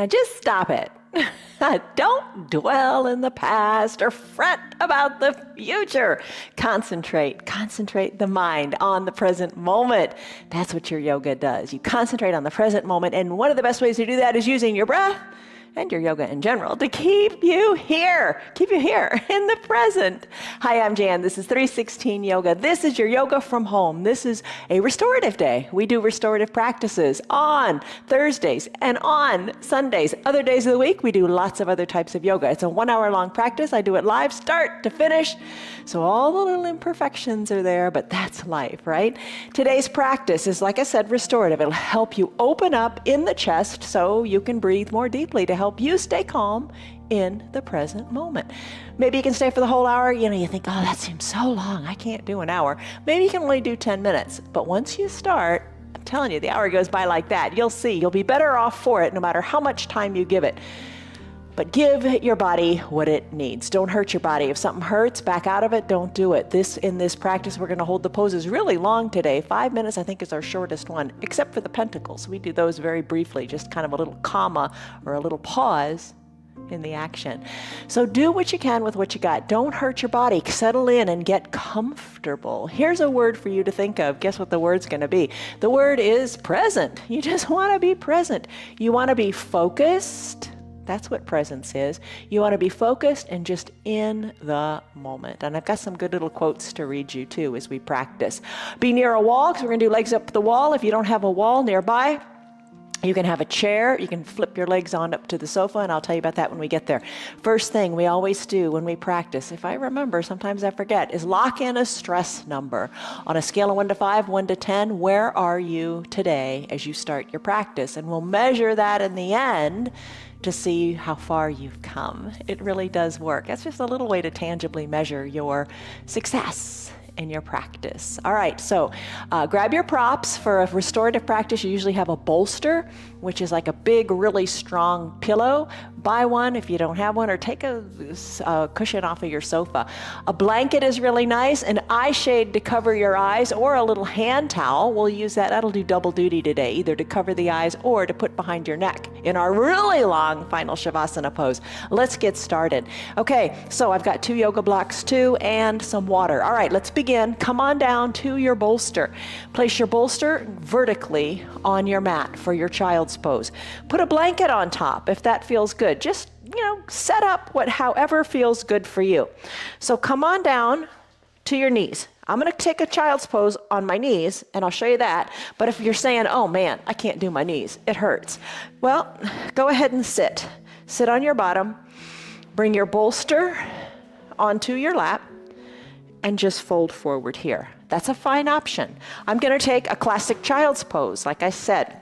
Now just stop it. Don't dwell in the past or fret about the future. Concentrate the mind on the present moment. That's what your yoga does. You concentrate on the present moment, and one of the best ways to do that is using your breath and your yoga in general to keep you here in the present. Hi, I'm Jan. This is 316 Yoga. This is your yoga from home. This is a restorative day. We do restorative practices on Thursdays and on Sundays. Other days of the week, we do lots of other types of yoga. It's a 1 hour long practice. I do it live, start to finish. So all the little imperfections are there, but that's life, right? Today's practice is, like I said, restorative. It'll help you open up in the chest so you can breathe more deeply to help you stay calm in the present moment. Maybe you can stay for the whole hour. You think, oh, that seems so long. I can't do an hour. Maybe you can only do 10 minutes. But once you start, I'm telling you, the hour goes by like that. You'll see. You'll be better off for it no matter how much time you give it. But give your body what it needs. Don't hurt your body. If something hurts, back out of it. Don't do it. In this practice, we're going to hold the poses really long today. 5 minutes, I think, is our shortest one, except for the pentacles. We do those very briefly, just kind of a little comma or a little pause in the action. So do what you can with what you got. Don't hurt your body. Settle in and get comfortable. Here's a word for you to think of. Guess what the word's going to be? The word is present. You just want to be present. You want to be focused. That's what presence is. You want to be focused and just in the moment. And I've got some good little quotes to read you too as we practice. Be near a wall, because we're going to do legs up the wall. If you don't have a wall nearby, you can have a chair. You can flip your legs on up to the sofa, and I'll tell you about that when we get there. First thing we always do when we practice, if I remember, sometimes I forget, is lock in a stress number. On a scale of 1 to 5, 1 to 10, where are you today as you start your practice? And we'll measure that in the end to see how far you've come. It really does work. That's just a little way to tangibly measure your success in your practice. All right, so grab your props. For a restorative practice, you usually have a bolster, which is like a big, really strong pillow. Buy one if you don't have one, or take a cushion off of your sofa. A blanket is really nice, an eye shade to cover your eyes, or a little hand towel. We'll use that. That'll do double duty today, either to cover the eyes or to put behind your neck in our really long final Shavasana pose. Let's get started. Okay, so I've got 2 yoga blocks too, and some water. All right, let's begin. Come on down to your bolster. Place your bolster vertically on your mat for your child's pose. Put a blanket on top if that feels good. Just, set up however feels good for you. So come on down to your knees. I'm going to take a child's pose on my knees, and I'll show you that. But if you're saying, oh man, I can't do my knees, it hurts. Well, go ahead and sit. Sit on your bottom. Bring your bolster onto your lap and just fold forward here. That's a fine option. I'm going to take a classic child's pose, like I said.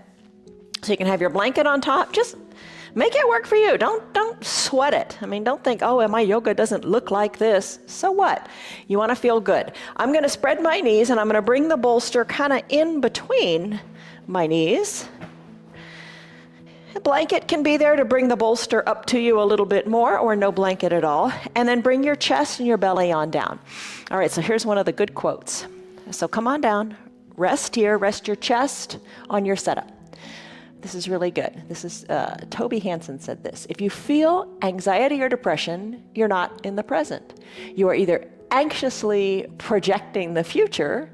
So you can have your blanket on top. Just make it work for you. Don't sweat it. Don't think, oh, my yoga doesn't look like this. So what? You want to feel good. I'm going to spread my knees, and I'm going to bring the bolster kind of in between my knees. A blanket can be there to bring the bolster up to you a little bit more, or no blanket at all. And then bring your chest and your belly on down. All right, so here's one of the good quotes. So come on down, rest here, rest your chest on your setup. This is really good. This is, Toby Hansen said this. If you feel anxiety or depression, you're not in the present. You are either anxiously projecting the future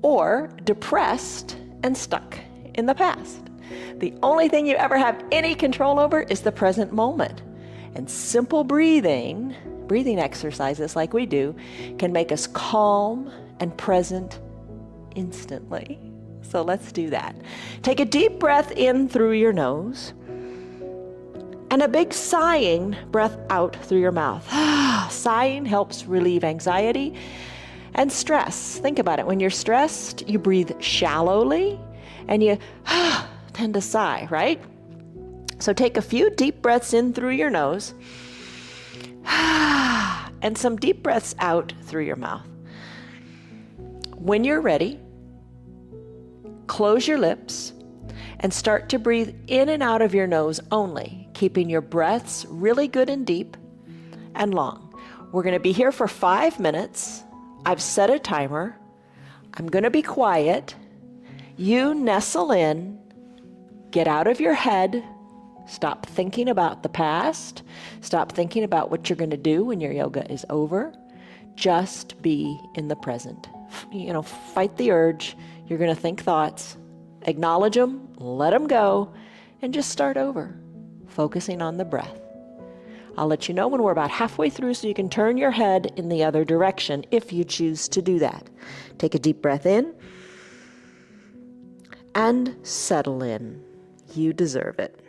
or depressed and stuck in the past. The only thing you ever have any control over is the present moment. And simple breathing exercises like we do, can make us calm and present instantly. So let's do that. Take a deep breath in through your nose, and a big sighing breath out through your mouth. Sighing helps relieve anxiety and stress. Think about it. When you're stressed, you breathe shallowly, and you tend to sigh, right? So take a few deep breaths in through your nose and some deep breaths out through your mouth. When you're ready, close your lips and start to breathe in and out of your nose only, keeping your breaths really good and deep and long. We're going to be here for 5 minutes. I've set a timer. I'm going to be quiet. You nestle in, get out of your head, Stop thinking about the past. Stop thinking about what you're going to do when your yoga is over. Just be in the present. Fight the urge. You're going to think thoughts. Acknowledge them, let them go, and just start over, focusing on the breath. I'll let you know when we're about halfway through so you can turn your head in the other direction if you choose to do that. Take a deep breath in and settle in. You deserve it.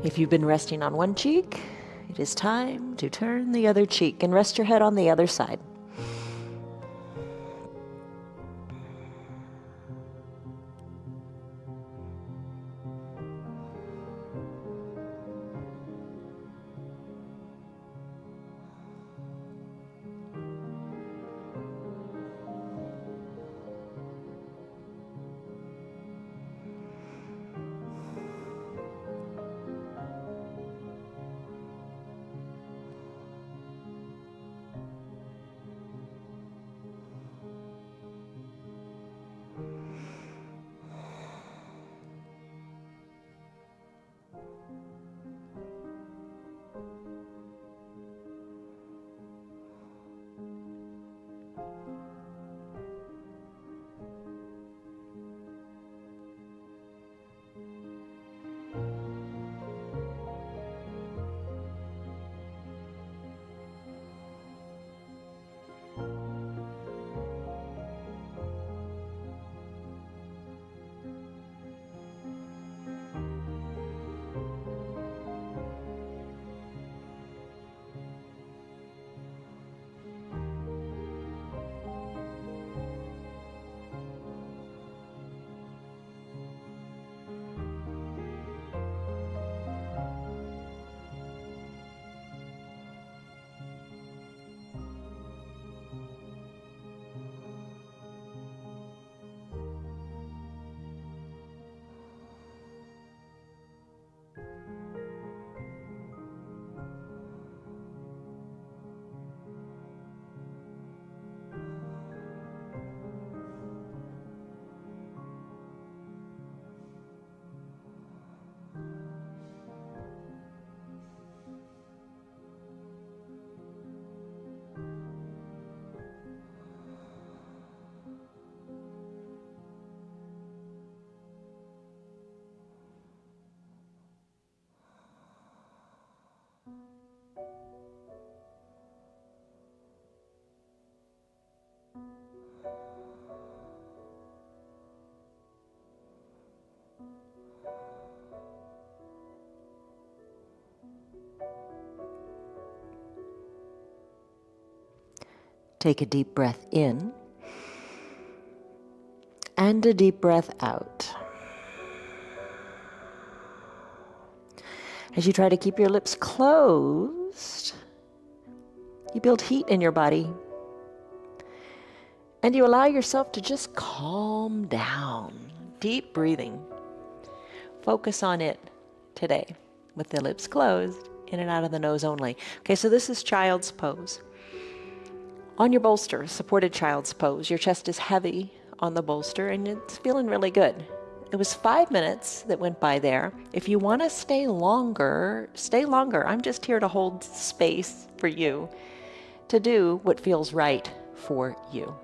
If you've been resting on one cheek, it is time to turn the other cheek and rest your head on the other side. Take a deep breath in and a deep breath out. As you try to keep your lips closed, you build heat in your body. And you allow yourself to just calm down. Deep breathing. Focus on it today with the lips closed, in and out of the nose only. Okay, so this is child's pose. On your bolster, supported child's pose, your chest is heavy on the bolster and it's feeling really good. It was 5 minutes that went by there. If you want to stay longer, stay longer. I'm just here to hold space for you to do what feels right for you.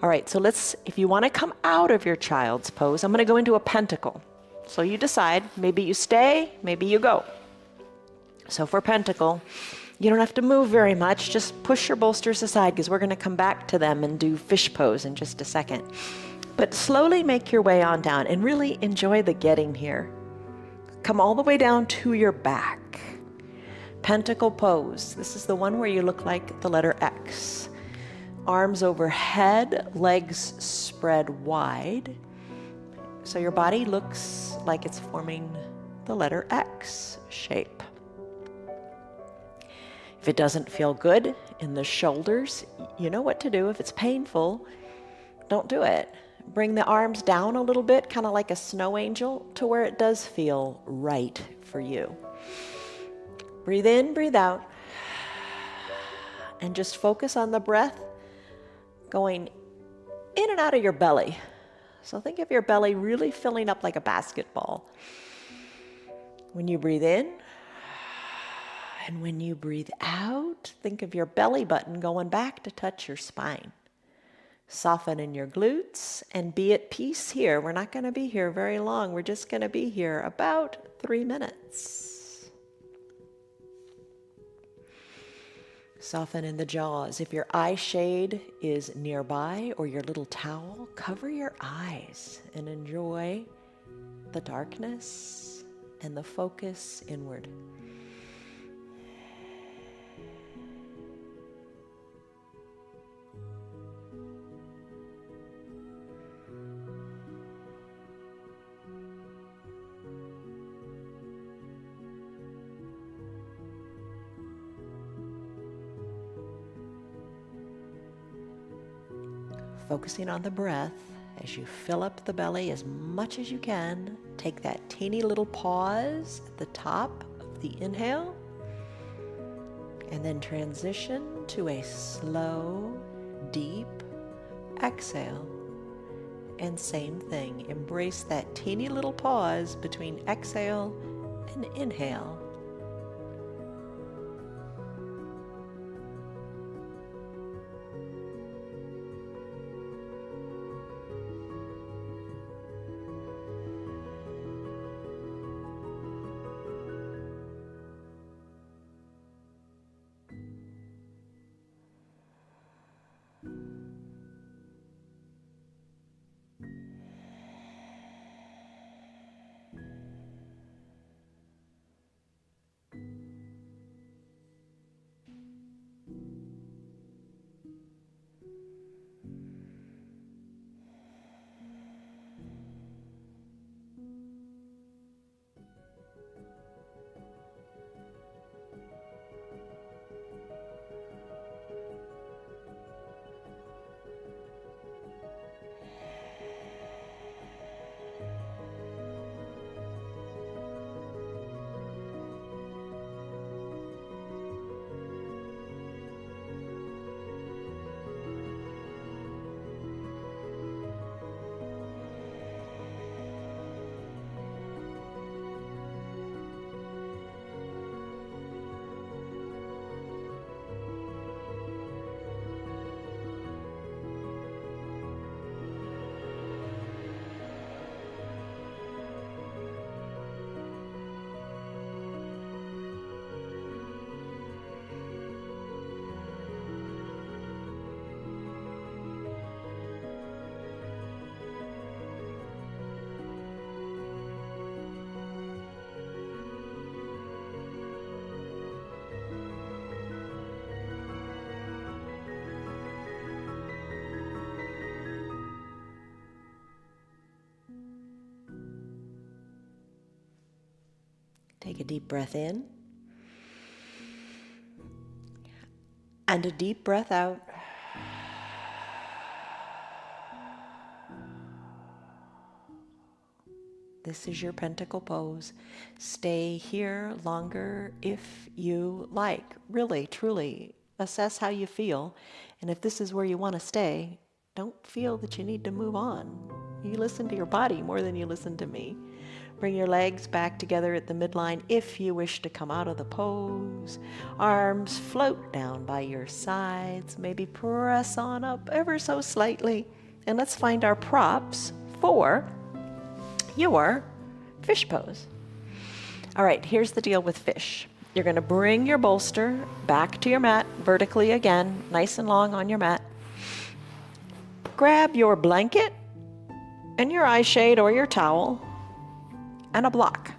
All right, so if you want to come out of your child's pose, I'm going to go into a pentacle. So you decide, maybe you stay, maybe you go. So for pentacle, you don't have to move very much. Just push your bolsters aside because we're going to come back to them and do fish pose in just a second. But slowly make your way on down and really enjoy the getting here. Come all the way down to your back. Pentacle pose. This is the one where you look like the letter X. Arms overhead, legs spread wide. So your body looks like it's forming the letter X shape. If it doesn't feel good in the shoulders, you know what to do. If it's painful, don't do it. Bring the arms down a little bit, kind of like a snow angel, to where it does feel right for you. Breathe in, breathe out, and just focus on the breath going in and out of your belly. So think of your belly really filling up like a basketball. When you breathe in, and when you breathe out, think of your belly button going back to touch your spine. Soften in your glutes and be at peace here. We're not going to be here very long. We're just going to be here about 3 minutes. Soften in the jaws. If your eye shade is nearby or your little towel, cover your eyes and enjoy the darkness and the focus inward. Focusing on the breath as you fill up the belly as much as you can. Take that teeny little pause at the top of the inhale and then transition to a slow, deep exhale. And same thing, embrace that teeny little pause between exhale and inhale. Take a deep breath in and a deep breath out. This is your pentacle pose. Stay here longer if you like. Really, truly assess how you feel. And if this is where you want to stay, don't feel that you need to move on. You listen to your body more than you listen to me. Bring your legs back together at the midline if you wish to come out of the pose. Arms float down by your sides. Maybe press on up ever so slightly. And let's find our props for your fish pose. All right, here's the deal with fish. You're going to bring your bolster back to your mat vertically again, nice and long on your mat. Grab your blanket and your eye shade or your towel and a block.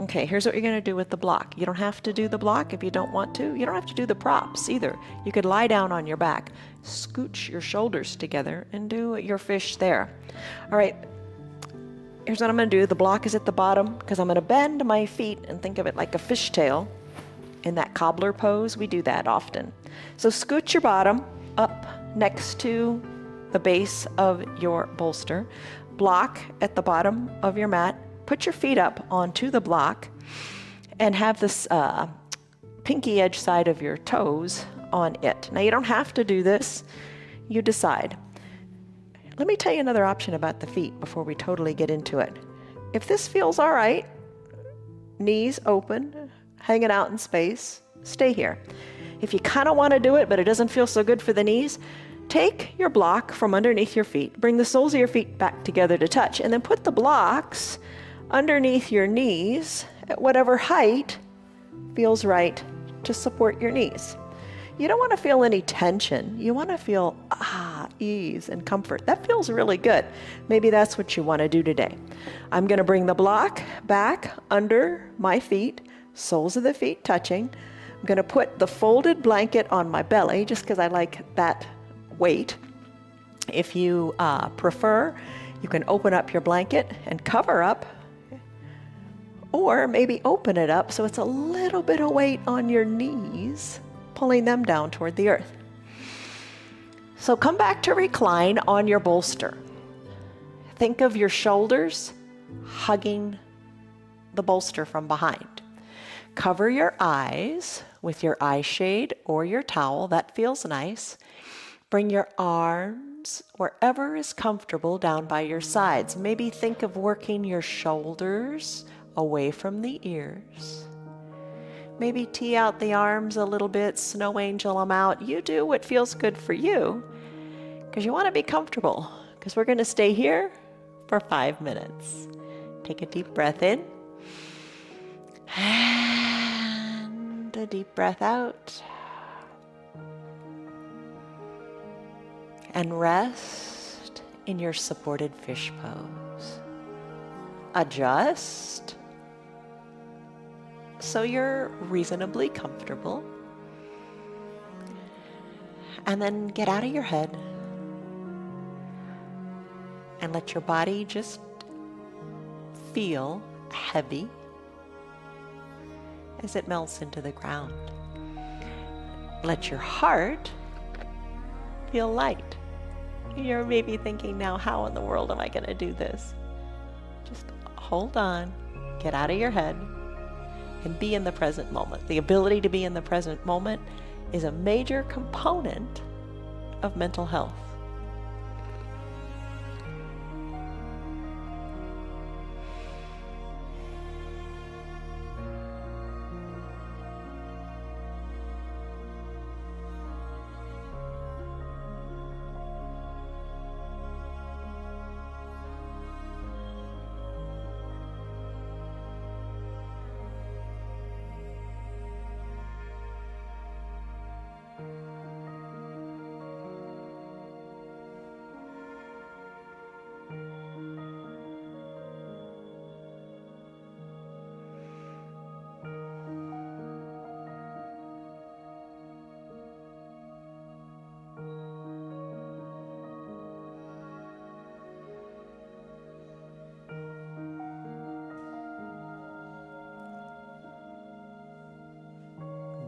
Okay, here's what you're going to do with the block. You don't have to do the block if you don't want to. You don't have to do the props either. You could lie down on your back, scooch your shoulders together, and do your fish there. All right. Here's what I'm going to do. The block is at the bottom because I'm going to bend my feet and think of it like a fishtail. In that cobbler pose, we do that often. So scoot your bottom up next to the base of your bolster. Block at the bottom of your mat. Put your feet up onto the block and have this pinky edge side of your toes on it. Now you don't have to do this. You decide. Let me tell you another option about the feet before we totally get into it. If this feels all right, knees open, hanging out in space, stay here. If you kind of want to do it, but it doesn't feel so good for the knees, take your block from underneath your feet, bring the soles of your feet back together to touch, and then put the blocks underneath your knees at whatever height feels right to support your knees. You don't want to feel any tension. You want to feel ease and comfort. That feels really good. Maybe that's what you want to do today. I'm going to bring the block back under my feet, soles of the feet touching. I'm going to put the folded blanket on my belly just because I like that weight. If you prefer, you can open up your blanket and cover up, or maybe open it up so it's a little bit of weight on your knees, pulling them down toward the earth. So come back to recline on your bolster. Think of your shoulders hugging the bolster from behind. Cover your eyes with your eye shade or your towel. That feels nice. Bring your arms wherever is comfortable down by your sides. Maybe think of working your shoulders away from the ears. Maybe tee out the arms a little bit, snow angel them out. You do what feels good for you because you want to be comfortable, because we're going to stay here for 5 minutes. Take a deep breath in and a deep breath out. And rest in your supported fish pose. Adjust so you're reasonably comfortable. And then get out of your head and let your body just feel heavy as it melts into the ground. Let your heart feel light. You're maybe thinking now, how in the world am I going to do this? Just hold on, get out of your head, and be in the present moment. The ability to be in the present moment is a major component of mental health.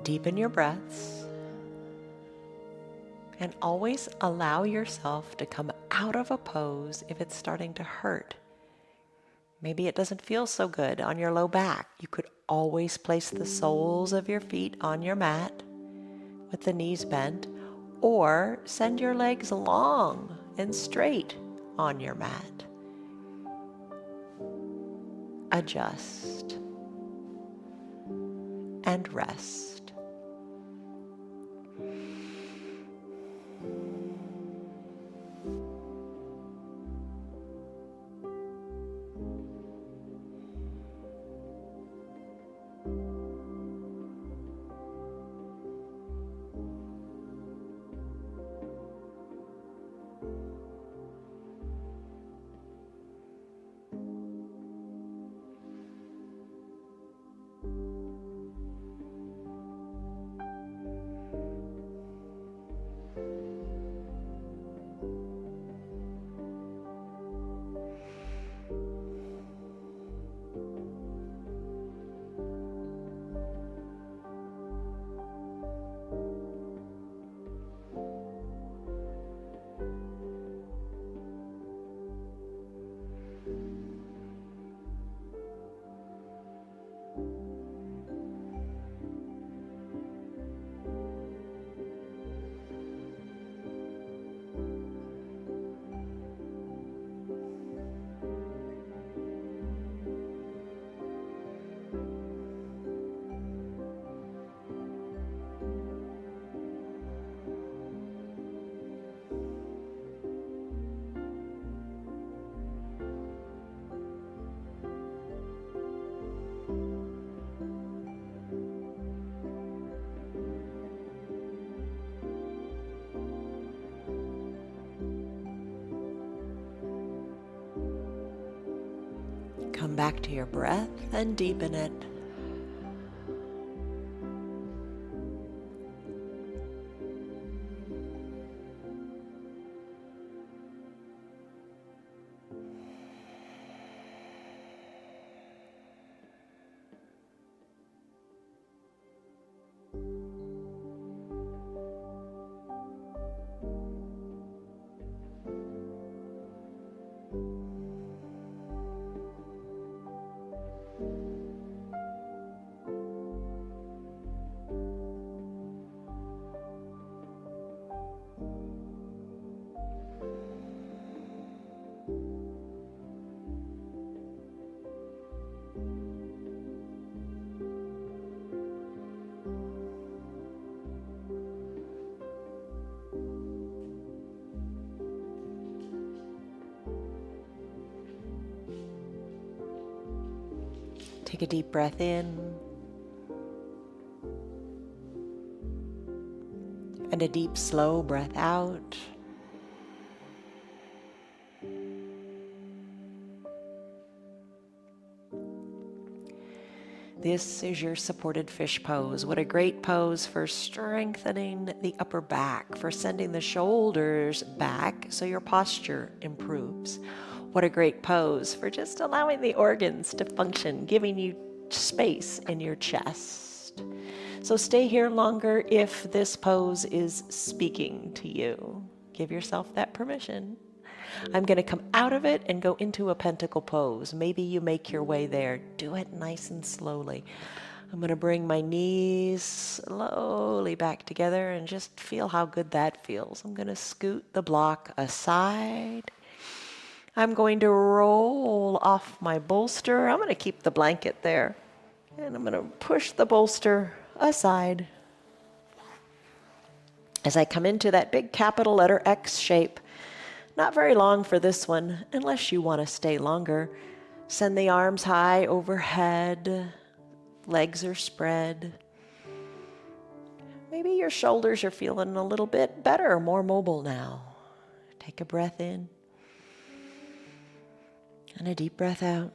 Deepen your breaths. And always allow yourself to come out of a pose if it's starting to hurt. Maybe it doesn't feel so good on your low back. You could always place the soles of your feet on your mat with the knees bent, or send your legs long and straight on your mat. Adjust and rest. Come back to your breath and deepen it. Take a deep breath in and a deep, slow breath out. This is your supported fish pose. What a great pose for strengthening the upper back, for sending the shoulders back so your posture improves. What a great pose for just allowing the organs to function, giving you space in your chest. So stay here longer if this pose is speaking to you. Give yourself that permission. I'm going to come out of it and go into a pentacle pose. Maybe you make your way there. Do it nice and slowly. I'm going to bring my knees slowly back together and just feel how good that feels. I'm going to scoot the block aside. I'm going to roll off my bolster. I'm going to keep the blanket there. And I'm going to push the bolster aside. As I come into that big capital letter X shape, not very long for this one, unless you want to stay longer. Send the arms high overhead. Legs are spread. Maybe your shoulders are feeling a little bit better, more mobile now. Take a breath in. And a deep breath out.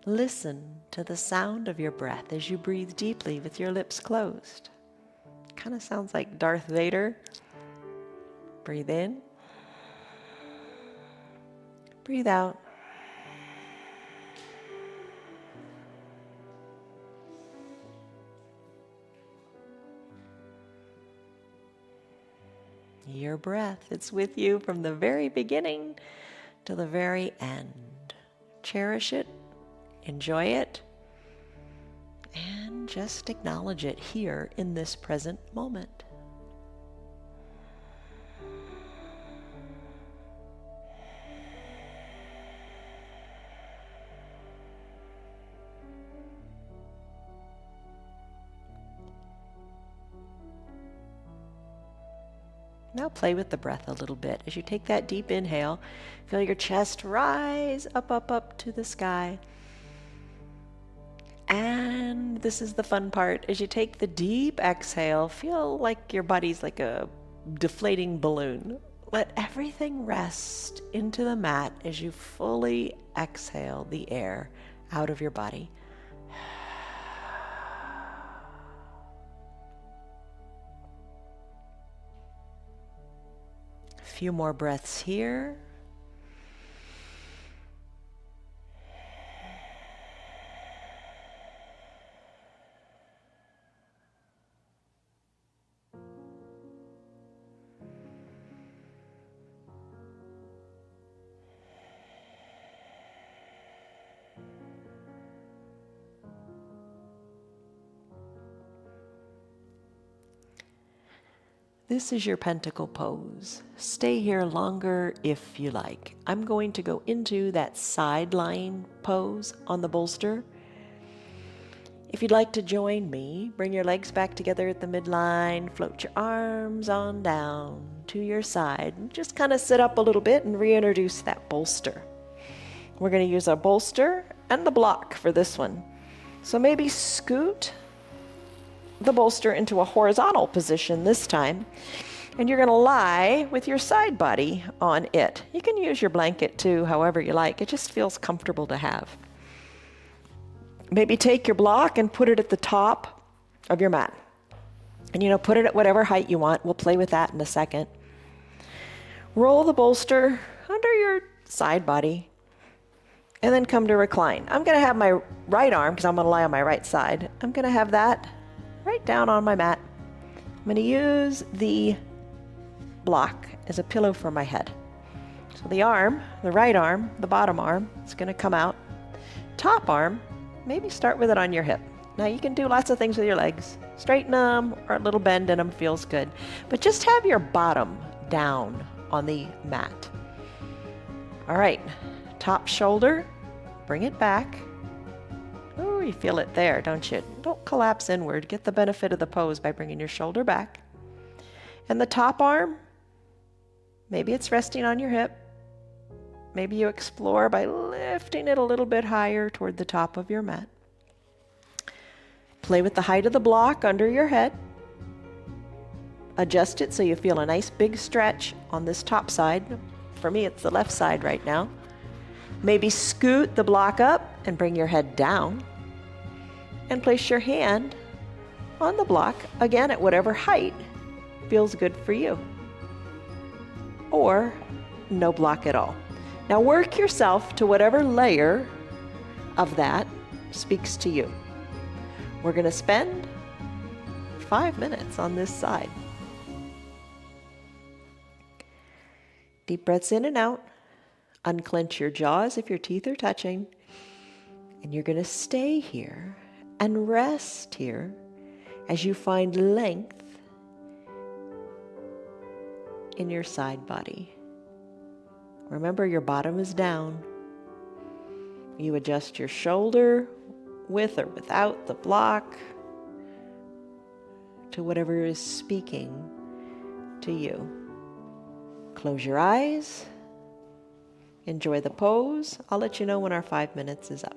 Listen to the sound of your breath as you breathe deeply with your lips closed. Kind of sounds like Darth Vader. Breathe in. Breathe out. Your breath, it's with you from the very beginning to the very end. Cherish it, enjoy it, and just acknowledge it here in this present moment. Now play with the breath a little bit. As you take that deep inhale, feel your chest rise up, up, up to the sky. And this is the fun part. As you take the deep exhale, feel like your body's like a deflating balloon. Let everything rest into the mat as you fully exhale the air out of your body. A few more breaths here. This is your pentacle pose. Stay here longer if you like. I'm going to go into that side lying pose on the bolster. If you'd like to join me, bring your legs back together at the midline, float your arms on down to your side, and just kind of sit up a little bit and reintroduce that bolster. We're going to use our bolster and the block for this one. So maybe scoot the bolster into a horizontal position this time, and you're going to lie with your side body on it. You can use your blanket too, however you like. It just feels comfortable to have. Maybe take your block and put it at the top of your mat. And put it at whatever height you want. We'll play with that in a second. Roll the bolster under your side body and then come to recline. I'm going to have my right arm, because I'm going to lie on my right side. I'm going to have that right down on my mat. I'm going to use the block as a pillow for my head. So the arm, the right arm, the bottom arm, is going to come out. Top arm, maybe start with it on your hip. Now you can do lots of things with your legs. Straighten them or a little bend in them feels good. But just have your bottom down on the mat. All right, top shoulder, bring it back. Oh, you feel it there, don't you? Don't collapse inward. Get the benefit of the pose by bringing your shoulder back. And the top arm, maybe it's resting on your hip. Maybe you explore by lifting it a little bit higher toward the top of your mat. Play with the height of the block under your head. Adjust it so you feel a nice big stretch on this top side. For me, it's the left side right now. Maybe scoot the block up and bring your head down. And place your hand on the block, again at whatever height feels good for you. Or no block at all. Now work yourself to whatever layer of that speaks to you. We're going to spend 5 minutes on this side. Deep breaths in and out. Unclench your jaws if your teeth are touching. And you're going to stay here and rest here as you find length in your side body. Remember, your bottom is down. You adjust your shoulder with or without the block to whatever is speaking to you. Close your eyes. Enjoy the pose. I'll let you know when our 5 minutes is up.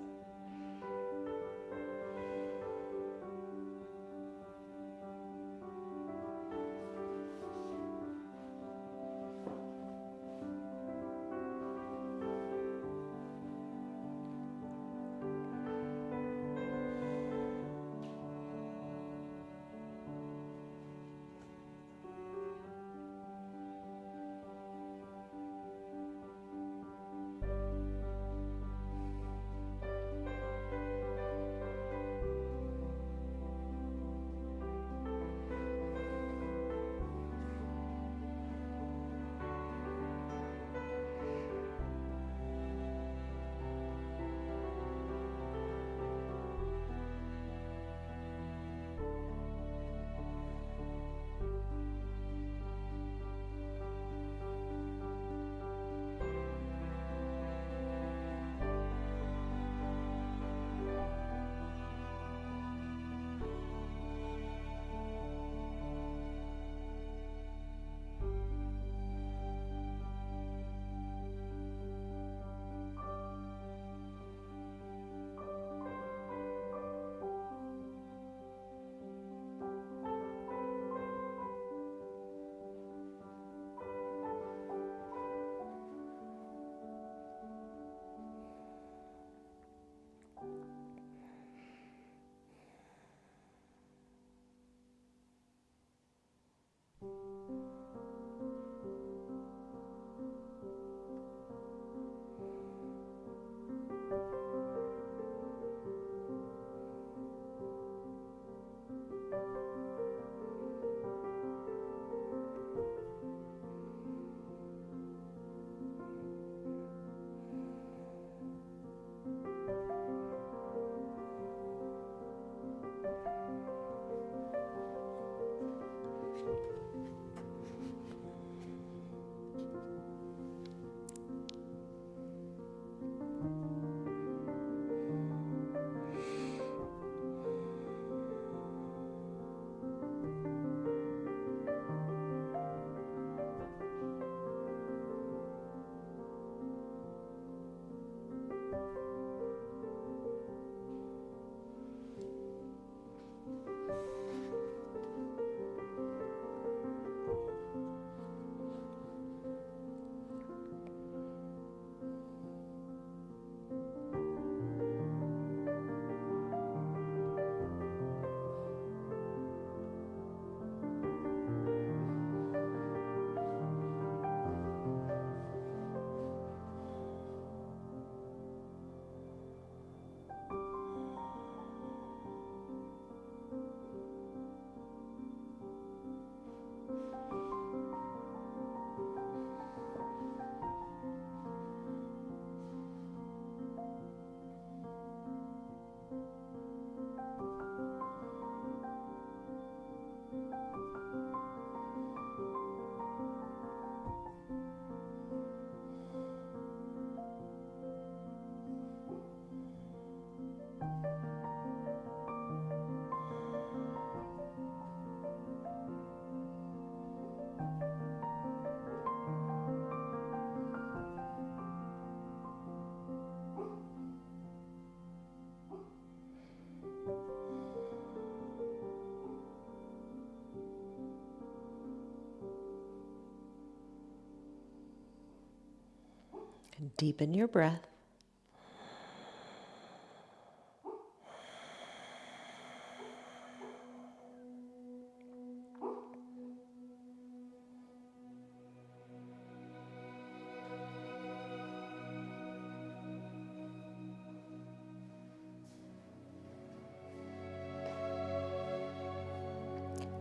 Deepen your breath.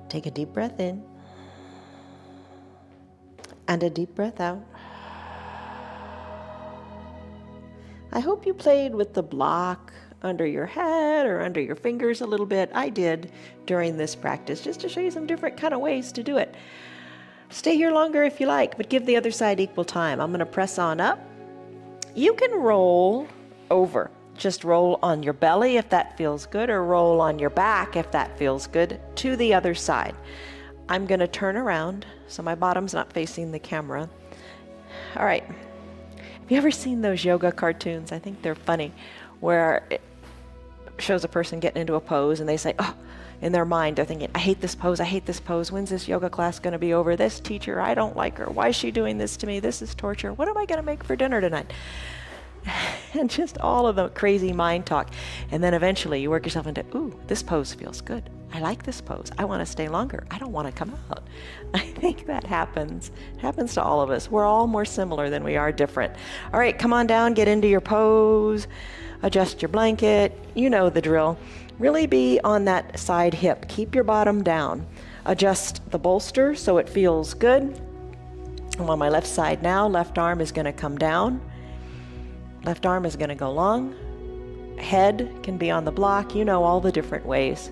Take a deep breath in and a deep breath out. I hope you played with the block under your head or under your fingers a little bit. I did during this practice, just to show you some different kind of ways to do it. Stay here longer if you like, but give the other side equal time. I'm going to press on up. You can roll over. Just roll on your belly if that feels good, or roll on your back if that feels good, to the other side. I'm going to turn around so my bottom's not facing the camera. All right. Have you ever seen those yoga cartoons? I think they're funny, where it shows a person getting into a pose and they say, oh, in their mind, they're thinking, I hate this pose, I hate this pose. When's this yoga class going to be over? This teacher, I don't like her. Why is she doing this to me? This is torture. What am I going to make for dinner tonight? And just all of the crazy mind talk. And then eventually you work yourself into, ooh, this pose feels good. I like this pose. I want to stay longer. I don't want to come out. I think that happens. It happens to all of us. We're all more similar than we are different. All right, come on down, get into your pose, adjust your blanket. You know the drill. Really be on that side hip. Keep your bottom down. Adjust the bolster so it feels good. I'm on my left side now. Left arm is going to come down. Left arm is going to go long. Head can be on the block. You know all the different ways.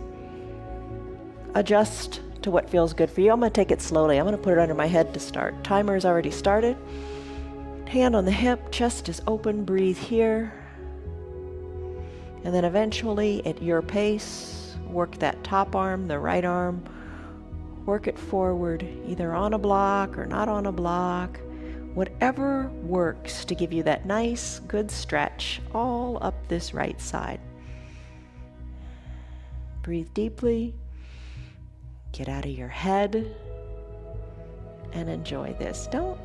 Adjust to what feels good for you. I'm going to take it slowly. I'm going to put it under my head to start. Timer is already started. Hand on the hip, chest is open, breathe here. And then eventually, at your pace, work that top arm, the right arm. Work it forward, either on a block or not on a block. Whatever works to give you that nice, good stretch all up this right side. Breathe deeply. Get out of your head and enjoy this. Don't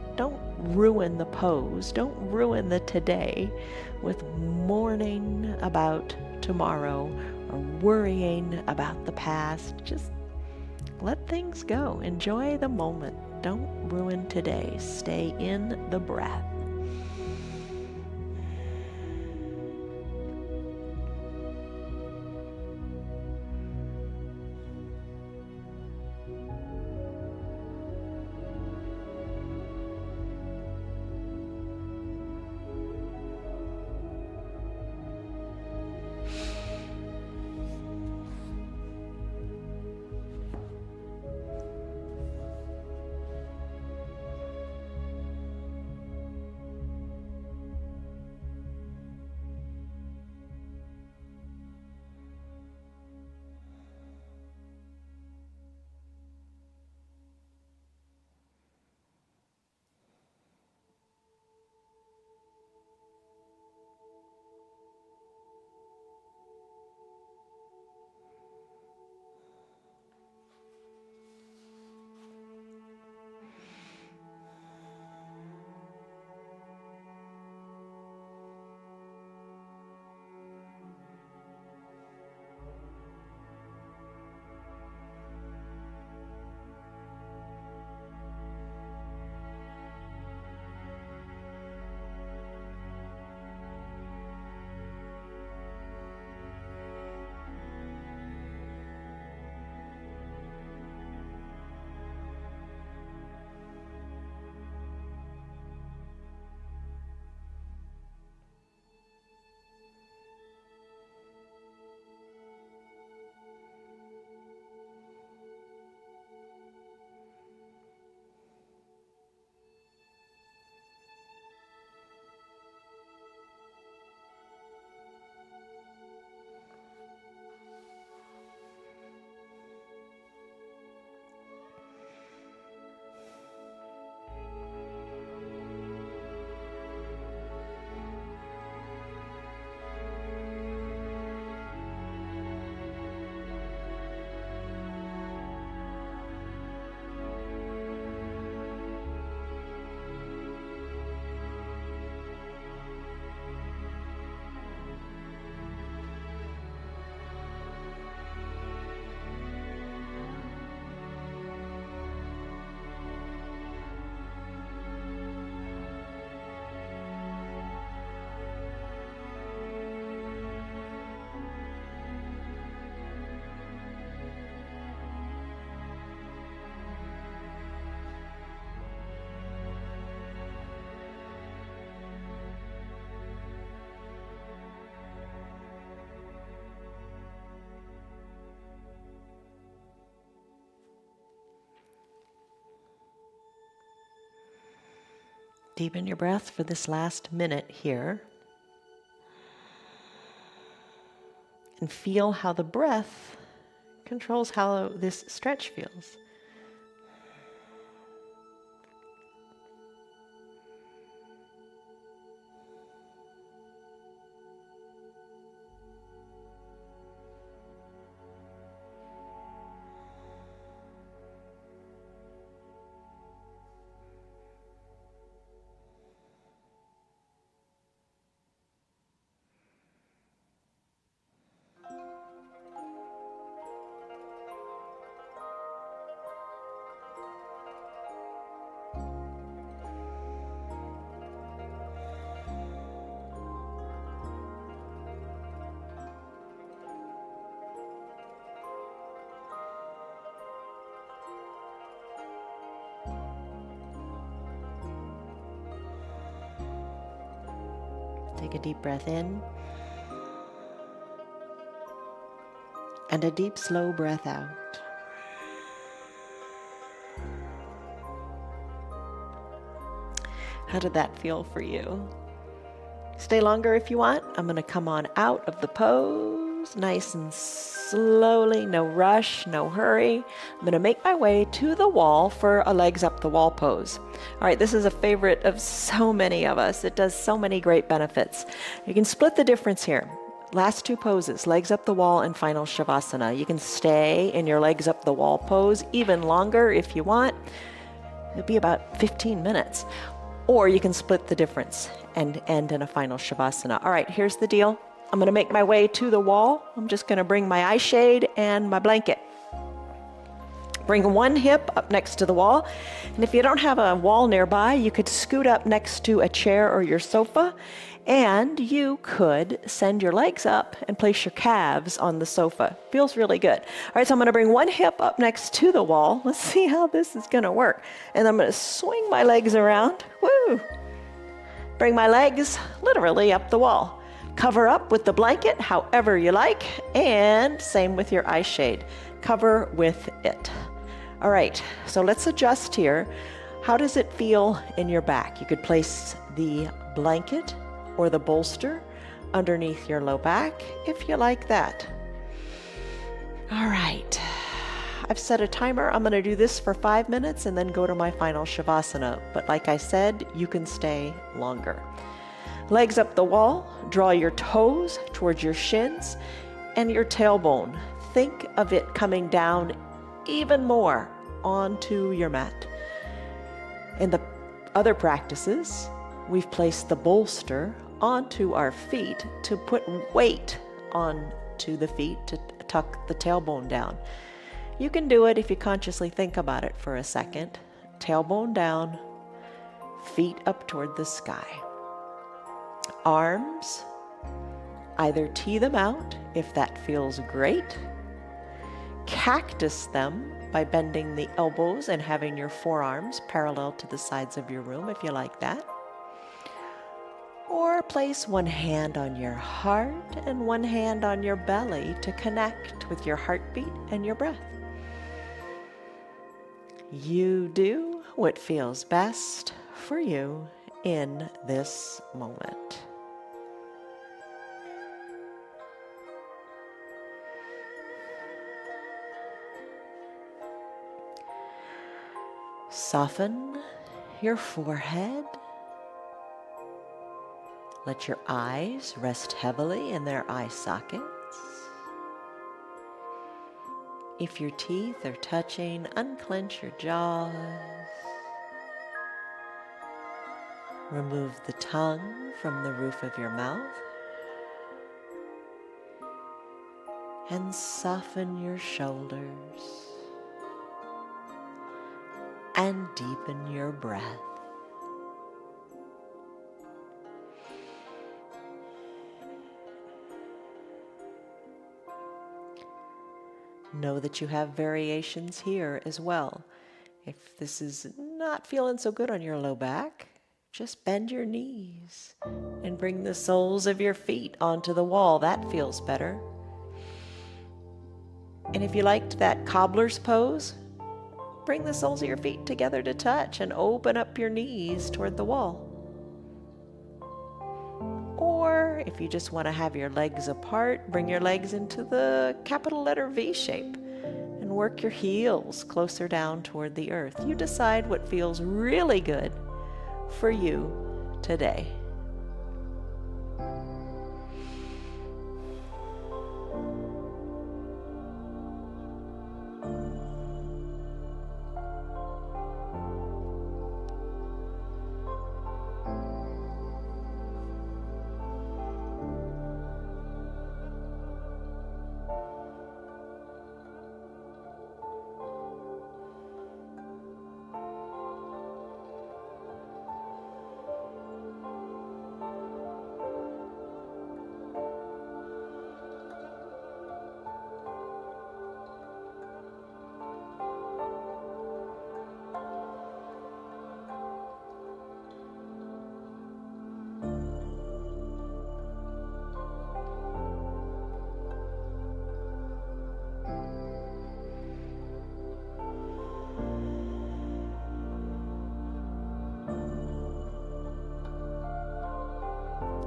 ruin the pose. Don't ruin the today with mourning about tomorrow or worrying about the past. Just let things go. Enjoy the moment. Don't ruin today. Stay in the breath. Deepen your breath for this last minute here. And feel how the breath controls how this stretch feels. Take a deep breath in and a deep, slow breath out. How did that feel for you? Stay longer if you want. I'm going to come on out of the pose, nice and slowly, no rush, no hurry. I'm going to make my way to the wall for a legs up the wall pose. All right, this is a favorite of so many of us. It does so many great benefits. You can split the difference here. Last two poses, legs up the wall and final Shavasana. You can stay in your legs up the wall pose even longer if you want. It'll be about 15 minutes. Or you can split the difference and end in a final Shavasana. All right, here's the deal. I'm going to make my way to the wall. I'm just going to bring my eye shade and my blanket. Bring one hip up next to the wall. And if you don't have a wall nearby, you could scoot up next to a chair or your sofa. And you could send your legs up and place your calves on the sofa. Feels really good. All right, so I'm going to bring one hip up next to the wall. Let's see how this is going to work. And I'm going to swing my legs around. Woo! Bring my legs literally up the wall. Cover up with the blanket however you like. And same with your eye shade. Cover with it. All right, so let's adjust here. How does it feel in your back? You could place the blanket or the bolster underneath your low back if you like that. All right, I've set a timer. I'm going to do this for 5 minutes and then go to my final Shavasana. But like I said, you can stay longer. Legs up the wall, draw your toes towards your shins and your tailbone. Think of it coming down even more onto your mat. In the other practices, we've placed the bolster onto our feet to put weight onto the feet to tuck the tailbone down. You can do it if you consciously think about it for a second. Tailbone down, feet up toward the sky. Arms, either tee them out if that feels great. Cactus them by bending the elbows and having your forearms parallel to the sides of your room if you like that. Or place one hand on your heart and one hand on your belly to connect with your heartbeat and your breath. You do what feels best for you in this moment. Soften your forehead. Let your eyes rest heavily in their eye sockets. If your teeth are touching, unclench your jaws. Remove the tongue from the roof of your mouth. And soften your shoulders. And deepen your breath. Know that you have variations here as well. If this is not feeling so good on your low back, just bend your knees and bring the soles of your feet onto the wall. That feels better. And if you liked that cobbler's pose, bring the soles of your feet together to touch and open up your knees toward the wall. Or if you just want to have your legs apart, bring your legs into the capital letter V shape and work your heels closer down toward the earth. You decide what feels really good for you today.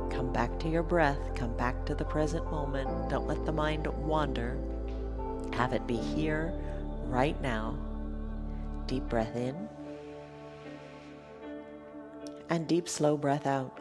Come back to your breath. Come back to the present moment. Don't let the mind wander. Have it be here, right now. Deep breath in. And deep, slow breath out.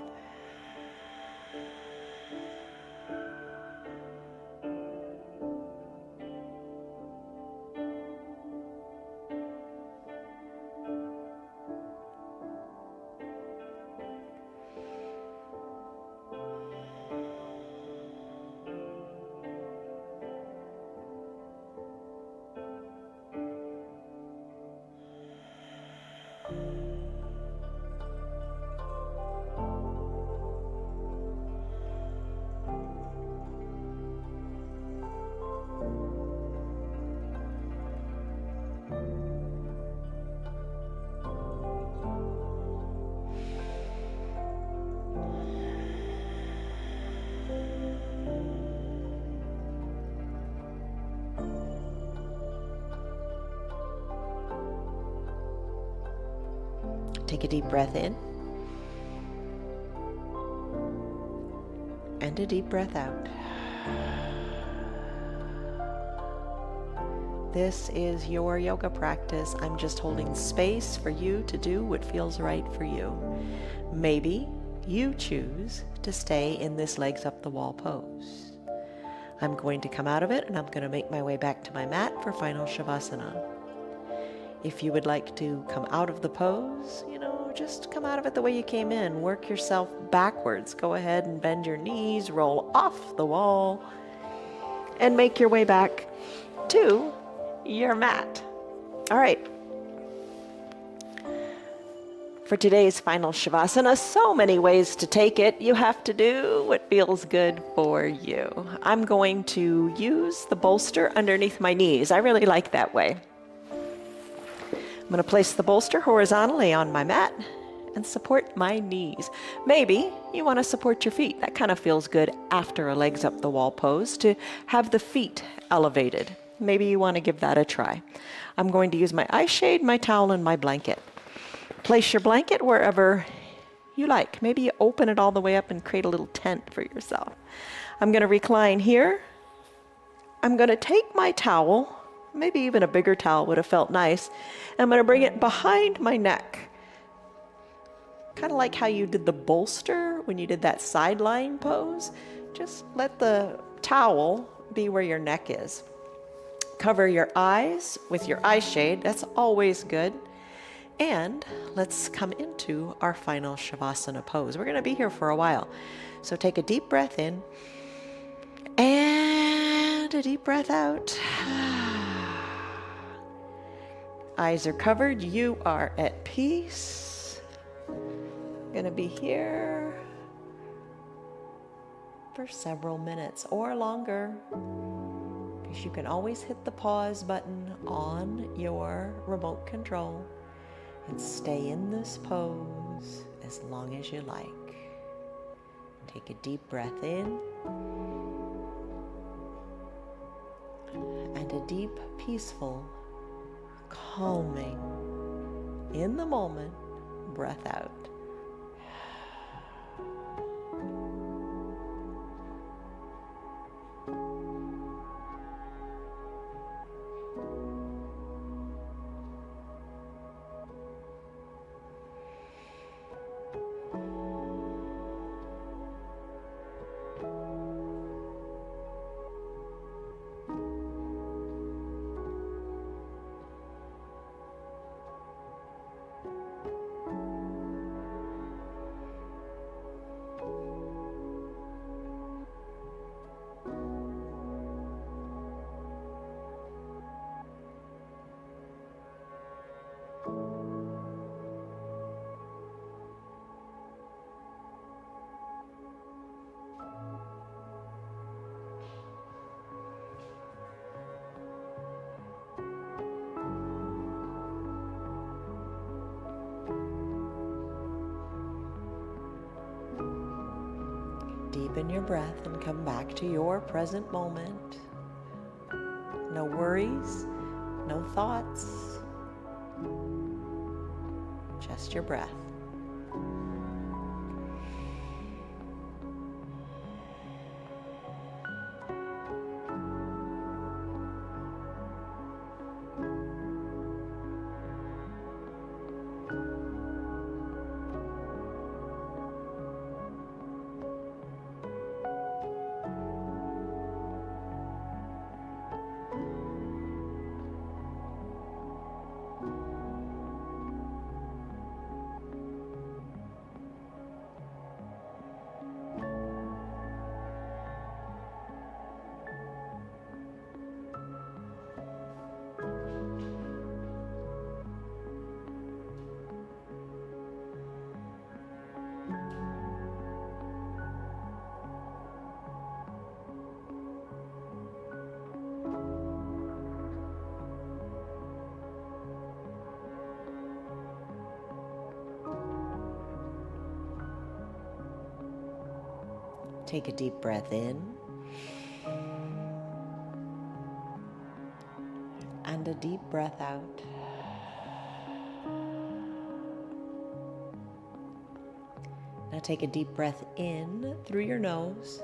Take a deep breath in and a deep breath out. This is your yoga practice. I'm just holding space for you to do what feels right for you. Maybe you choose to stay in this legs up the wall pose. I'm going to come out of it and I'm going to make my way back to my mat for final Shavasana. If you would like to come out of the pose, just come out of it the way you came in. Work yourself backwards. Go ahead and bend your knees, roll off the wall, and make your way back to your mat. All right. For today's final Shavasana, so many ways to take it. You have to do what feels good for you. I'm going to use the bolster underneath my knees. I really like that way. I'm going to place the bolster horizontally on my mat and support my knees. Maybe you want to support your feet. That kind of feels good after a legs up the wall pose to have the feet elevated. Maybe you want to give that a try. I'm going to use my eye shade, my towel, and my blanket. Place your blanket wherever you like. Maybe you open it all the way up and create a little tent for yourself. I'm going to recline here. I'm going to take my towel. Maybe even a bigger towel would have felt nice. I'm going to bring it behind my neck. Kind of like how you did the bolster when you did that sideline pose. Just let the towel be where your neck is. Cover your eyes with your eye shade. That's always good. And let's come into our final Shavasana pose. We're going to be here for a while. So take a deep breath in and a deep breath out. Eyes are covered. You are at peace. Going to be here for several minutes or longer, because you can always hit the pause button on your remote control and stay in this pose as long as you like. Take a deep breath in and a deep, peaceful, calming, in the moment breath out. deepen your breath and come back to your present moment. No worries, no thoughts, just your breath. Take a deep breath in and a deep breath out. Now take a deep breath in through your nose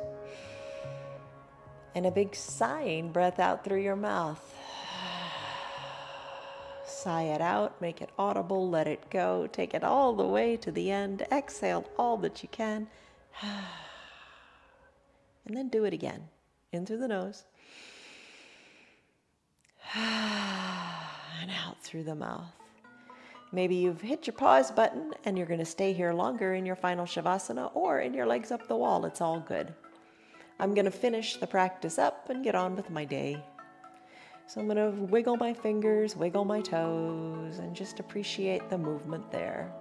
and a big sighing breath out through your mouth. Sigh it out, make it audible, let it go, take it all the way to the end, exhale all that you can. And then do it again. In through the nose. And out through the mouth. Maybe you've hit your pause button and you're going to stay here longer in your final Shavasana or in your legs up the wall. It's all good. I'm going to finish the practice up and get on with my day. So I'm going to wiggle my fingers, wiggle my toes, and just appreciate the movement there.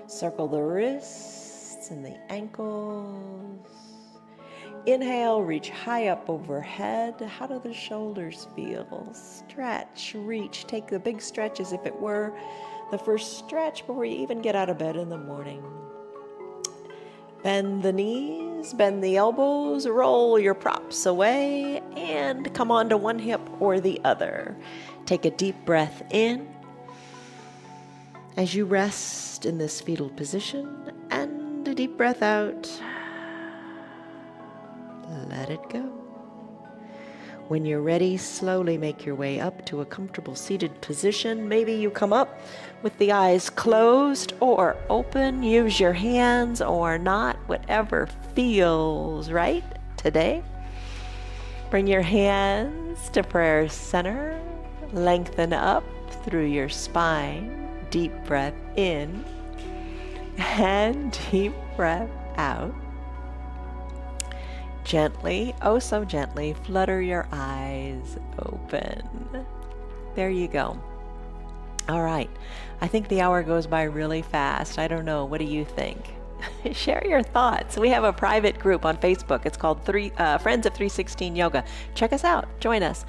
Circle the wrists and the ankles. Inhale, reach high up overhead. How do the shoulders feel? Stretch, reach. Take the big stretch as if it were the first stretch before you even get out of bed in the morning. Bend the knees, bend the elbows, roll your props away, and come onto one hip or the other. Take a deep breath in as you rest in this fetal position, and a deep breath out. Let it go. When you're ready, slowly make your way up to a comfortable seated position. Maybe you come up with the eyes closed or open. Use your hands or not, whatever feels right today. Bring your hands to prayer center. Lengthen up through your spine. Deep breath in and deep breath out. Gently, oh so gently, flutter your eyes open. There you go. All right. I think the hour goes by really fast. I don't know. What do you think? Share your thoughts. We have a private group on Facebook. It's called Friends of 316 Yoga. Check us out. Join us.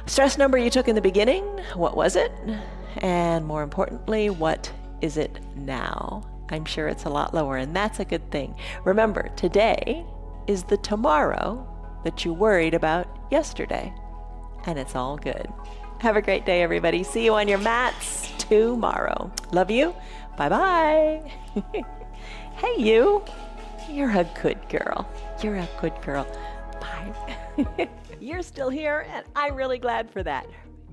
Stress number you took in the beginning. What was it? And more importantly, what is it now? I'm sure it's a lot lower, and that's a good thing. Remember, today is the tomorrow that you worried about yesterday. And it's all good. Have a great day, everybody. See you on your mats tomorrow. Love you. Bye-bye. Hey, you. You're a good girl. You're a good girl. Bye. You're still here, and I'm really glad for that.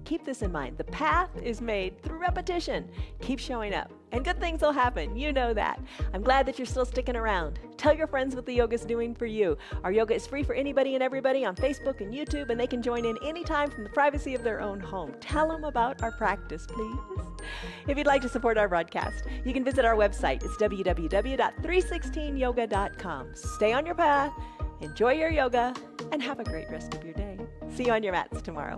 Keep this in mind. The path is made through repetition. Keep showing up, and good things will happen. You know that. I'm glad that you're still sticking around. Tell your friends what the yoga's doing for you. Our yoga is free for anybody and everybody on Facebook and YouTube, and they can join in anytime from the privacy of their own home. Tell them about our practice, please. If you'd like to support our broadcast, you can visit our website. It's www.316yoga.com. Stay on your path, enjoy your yoga, and have a great rest of your day. See you on your mats tomorrow.